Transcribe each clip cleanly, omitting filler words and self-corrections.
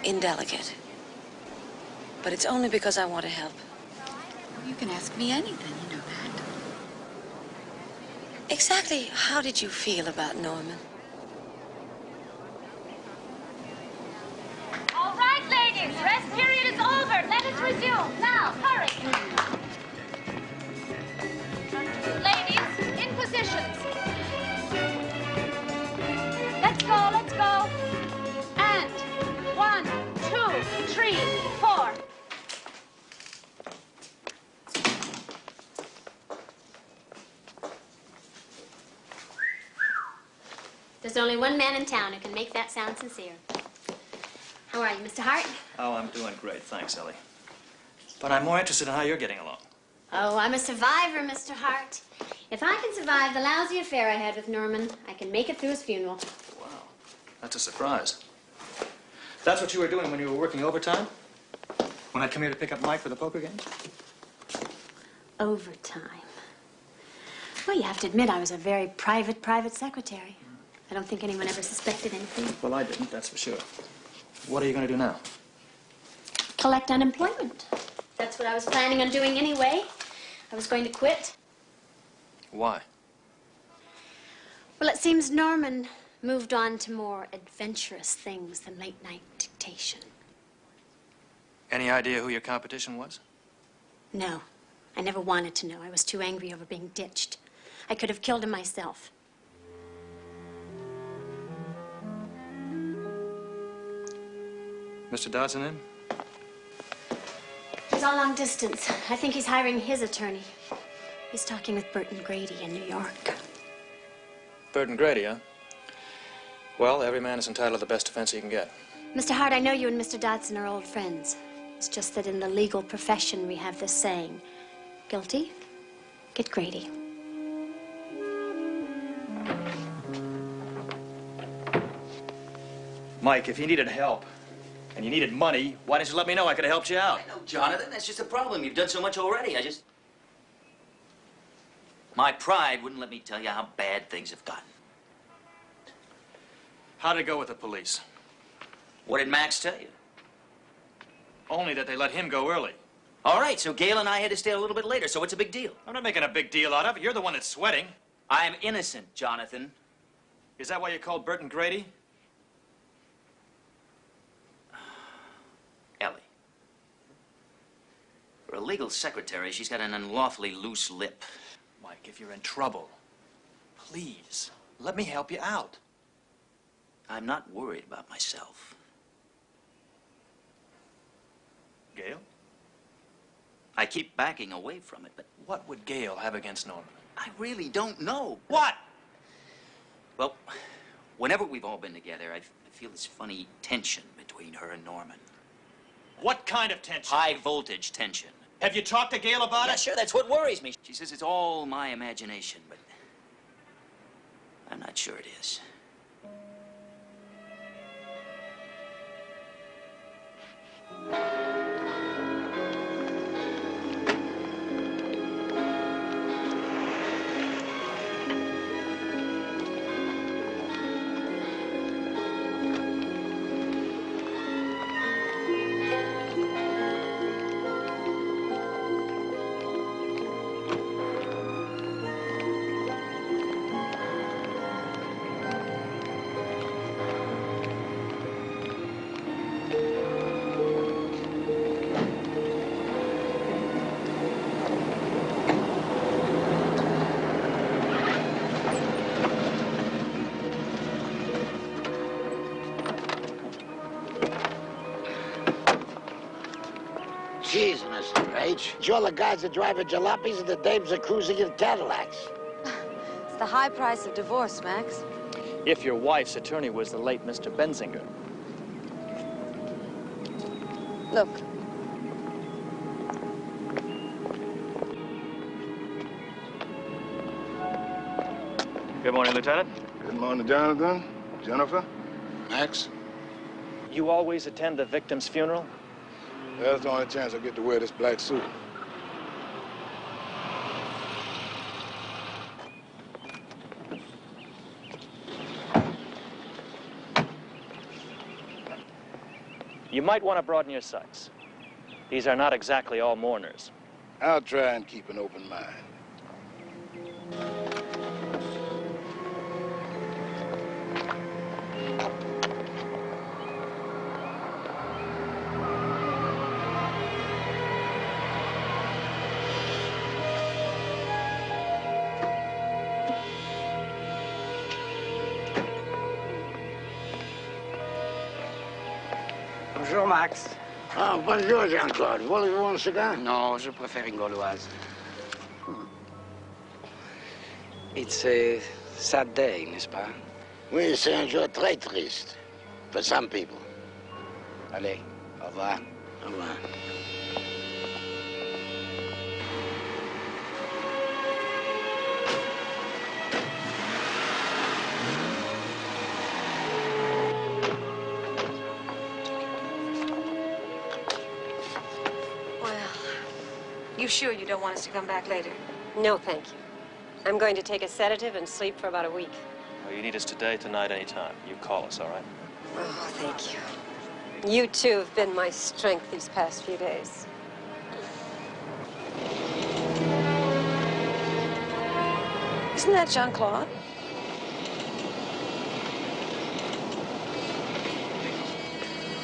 indelicate. But it's only because I want to help. You can ask me anything, you know that. Exactly how did you feel about Norman? All right, ladies, rest period is over. Let us resume. Now, hurry. Ladies, in positions. Let's go, let's go. And 1, 2, 3, 4. There's only one man in town who can make that sound sincere. How are you, Mr. Hart? Oh, I'm doing great, thanks, Ellie. But I'm more interested in how you're getting along. Oh, I'm a survivor, Mr. Hart. If I can survive the lousy affair I had with Norman, I can make it through his funeral. Wow, that's a surprise. That's what you were doing when you were working overtime? When I'd come here to pick up Mike for the poker games? Overtime. Well, you have to admit I was a very private secretary. I don't think anyone ever suspected anything. Well, I didn't, that's for sure. What are you going to do now? Collect unemployment. That's what I was planning on doing anyway. I was going to quit. Why? Well, it seems Norman moved on to more adventurous things than late-night dictation. Any idea who your competition was? No. I never wanted to know. I was too angry over being ditched. I could have killed him myself. Mr. Dodson in? He's on long distance. I think he's hiring his attorney. He's talking with Burton Grady in New York. Burton Grady, huh? Well, every man is entitled to the best defense he can get. Mr. Hart, I know you and Mr. Dodson are old friends. It's just that in the legal profession we have this saying, guilty, get Grady. Mike, if you needed help and you needed money, why didn't you let me know? I could have helped you out. I know, Jonathan. That's just a problem. You've done so much already. My pride wouldn't let me tell you how bad things have gotten. How did it go with the police? What did Max tell you? Only that they let him go early. All right, so Gail and I had to stay a little bit later, so what's a big deal? I'm not making a big deal out of it. You're the one that's sweating. I'm innocent, Jonathan. Is that why you called Burton Grady? Ellie. For a legal secretary, she's got an unlawfully loose lip. Mike, if you're in trouble, please, let me help you out. I'm not worried about myself. Gail? I keep backing away from it, but What would Gail have against Norman? I really don't know. What? Well, whenever we've all been together, I feel this funny tension between her and Norman. What kind of tension? High voltage tension. Have you talked to Gail about Yeah, it? sure, that's what worries me. She says it's all my imagination, but I'm not sure it is. Jeez, Mr. H. You're the guys that drive jalopies and the dames are cruising in Cadillacs. It's the high price of divorce, Max. If your wife's attorney was the late Mr. Benzinger. Look. Good morning, Lieutenant. Good morning, Jonathan. Jennifer. Max. You always attend the victim's funeral? That's the only chance I get to wear this black suit. You might want to broaden your sights. These are not exactly all mourners. I'll try and keep an open mind. Bonjour, Max. Oh, bonjour, Jean-Claude. Voulez-vous un cigar? Non, je préfère une gauloise. It's a sad day, n'est-ce pas? Oui, c'est un jour très triste. For some people. Allez, au revoir. Au revoir. You sure you don't want us to come back later? No, thank you. I'm going to take a sedative and sleep for about a week. Oh, you need us today, tonight, anytime. You call us, all right? Oh, thank you. You, too, have been my strength these past few days. Isn't that Jean-Claude?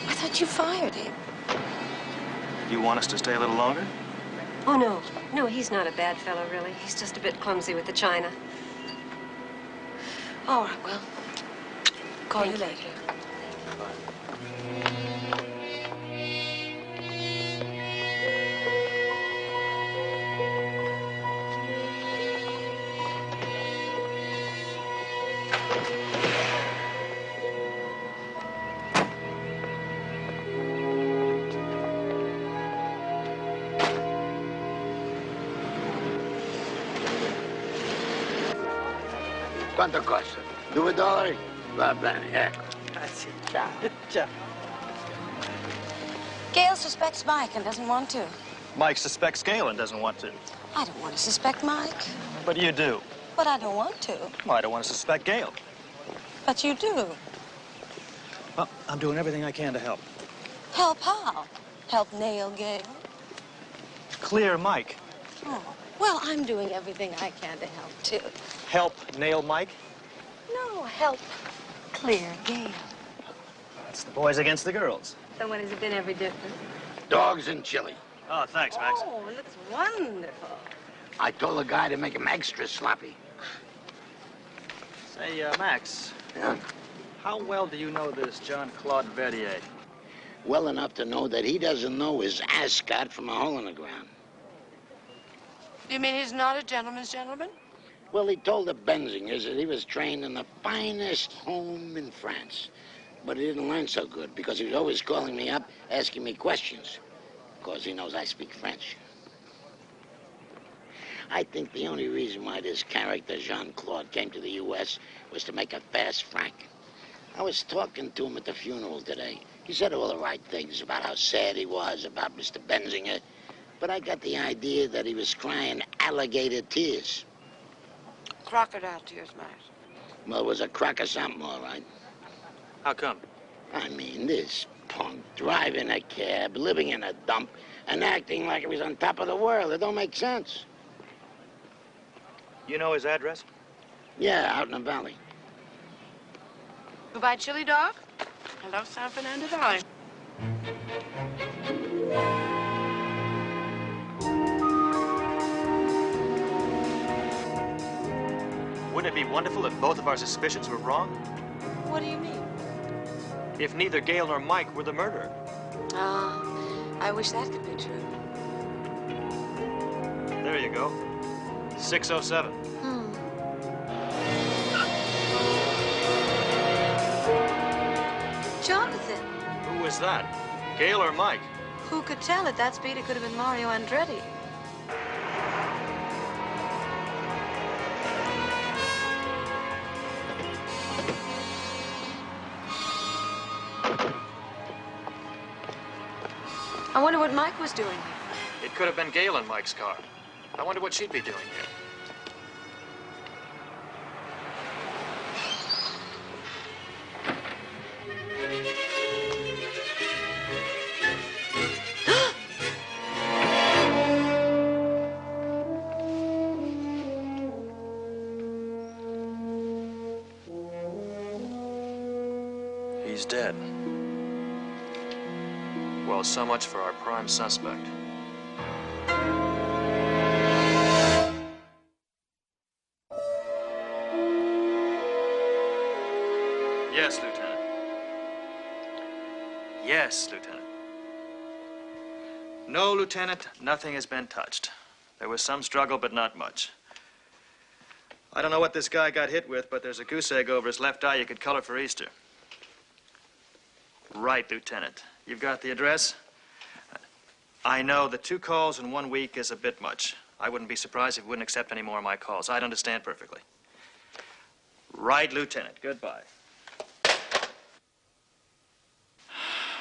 I thought you fired him. You want us to stay a little longer? Oh, no. No, he's not a bad fellow, really. He's just a bit clumsy with the china. All right, well, call you later. Quanto costa? $2? Va bene, ecco. Grazie. Ciao. Ciao. Gail suspects Mike and doesn't want to. Mike suspects Galen doesn't want to. I don't want to suspect Mike, But you do. but I don't want to. Well, I don't want to suspect Gale. But you do. Well, I'm doing everything I can to help. Help how? Help nail Gail? Clear Mike. Oh, well, I'm doing everything I can to help, too. Help nail Mike? No, help clear Gail. It's the boys against the girls. So when has it been every different? Dogs and chili. Oh, thanks, Max. Oh, it looks wonderful. I told the guy to make him extra sloppy. Say, Max, Yeah? how well do you know this Jean-Claude Verdier? Well enough to know that he doesn't know his ascot from a hole in the ground. You mean he's not a gentleman's gentleman? Well, he told the Benzingers that he was trained in the finest home in France. But he didn't learn so good because he was always calling me up, asking me questions. Because he knows I speak French. I think the only reason why this character, Jean-Claude, came to the U.S. was to make a fast franc. I was talking to him at the funeral today. He said all the right things about how sad he was about Mr. Benzinger. But I got the idea that he was crying alligator tears. Crocodile tears, Max. Well, it was a crock of something, all right. How come? I mean, this punk driving a cab, living in a dump, and acting like he was on top of the world. It don't make sense. You know his address? Yeah, out in the valley. You buy chili dog? I love San Fernando Valley. Wouldn't it be wonderful if both of our suspicions were wrong? What do you mean? If neither Gale nor Mike were the murderer. Ah, I wish that could be true. There you go. 607. Jonathan, Who was that? Gale or Mike? who could tell at that speed it could have been Mario Andretti? I wonder what Mike was doing here. It could have been Gale in Mike's car. I wonder what she'd be doing here. Well, so much for our prime suspect. Yes, Lieutenant. Yes, Lieutenant. No, Lieutenant, nothing has been touched. There was some struggle, but not much. I don't know what this guy got hit with, but there's a goose egg over his left eye you could color for Easter. Right, Lieutenant. You've got the address? I know that 2 calls in 1 week is a bit much. I wouldn't be surprised if you wouldn't accept any more of my calls. I'd understand perfectly. Right, Lieutenant. Goodbye.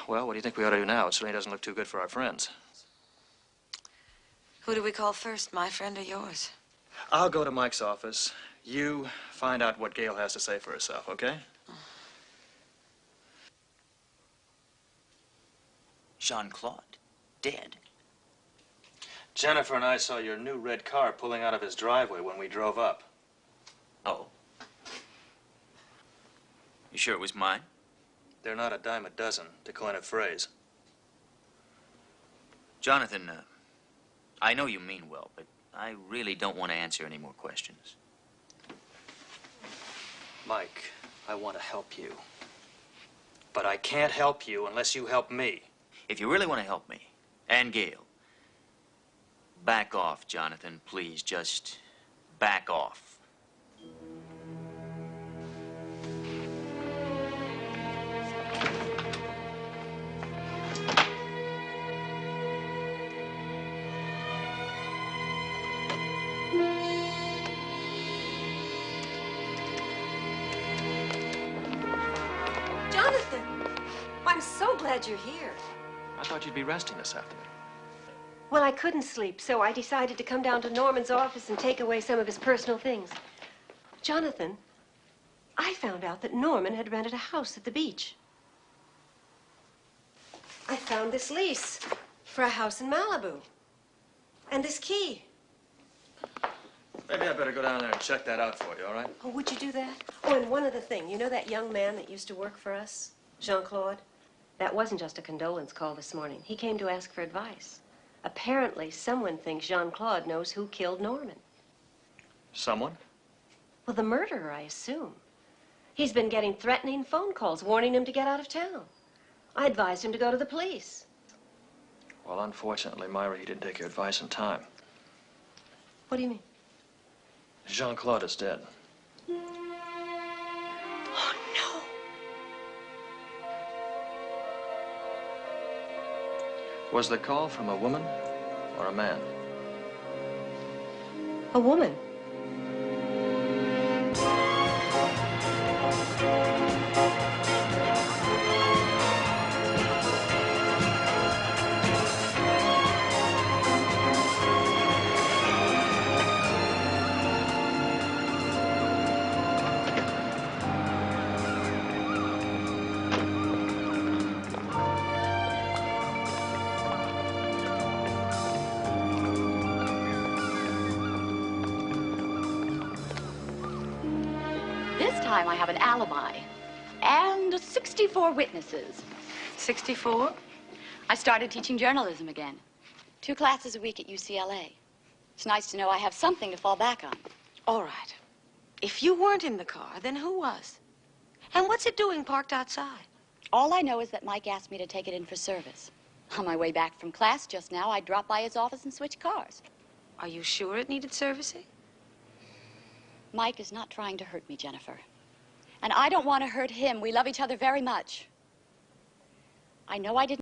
Well, what do you think we ought to do now? It certainly doesn't look too good for our friends. Who do we call first, my friend or yours? I'll go to Mike's office. You find out what Gail has to say for herself, okay? Jean-Claude, dead. Jennifer and I saw your new red car pulling out of his driveway when we drove up. Oh. You sure it was mine? They're not a dime a dozen, to coin a phrase. Jonathan, I know you mean well, but I really don't want to answer any more questions. Mike, I want to help you. But I can't help you unless you help me. If you really want to help me, and Gail, back off, Jonathan, please. Just back off. Jonathan, I'm so glad you're here. I thought you'd be resting this afternoon. Well, I couldn't sleep, so I decided to come down to Norman's office and take away some of his personal things. Jonathan, I found out that Norman had rented a house at the beach. I found this lease for a house in Malibu. And this key. Maybe I better go down there and check that out for you, all right? Oh, would you do that? Oh, and one other thing. You know that young man that used to work for us, Jean-Claude? That wasn't just a condolence call this morning. He came to ask for advice. Apparently, someone thinks Jean-Claude knows who killed Norman. Someone? Well, the murderer, I assume. He's been getting threatening phone calls, warning him to get out of town. I advised him to go to the police. Well, unfortunately, Myra, he didn't take your advice in time. What do you mean? Jean-Claude is dead. Oh, no. Was the call from a woman or a man? A woman. I have an alibi and 64 witnesses. 64? I started teaching journalism again. 2 classes a week at UCLA. It's nice to know I have something to fall back on. All right. If you weren't in the car, then who was? And what's it doing parked outside? All I know is that Mike asked me to take it in for service. On my way back from class just now, I dropped by his office and switched cars. Are you sure it needed servicing? Mike is not trying to hurt me, Jennifer. And I don't want to hurt him. We love each other very much. I know I didn't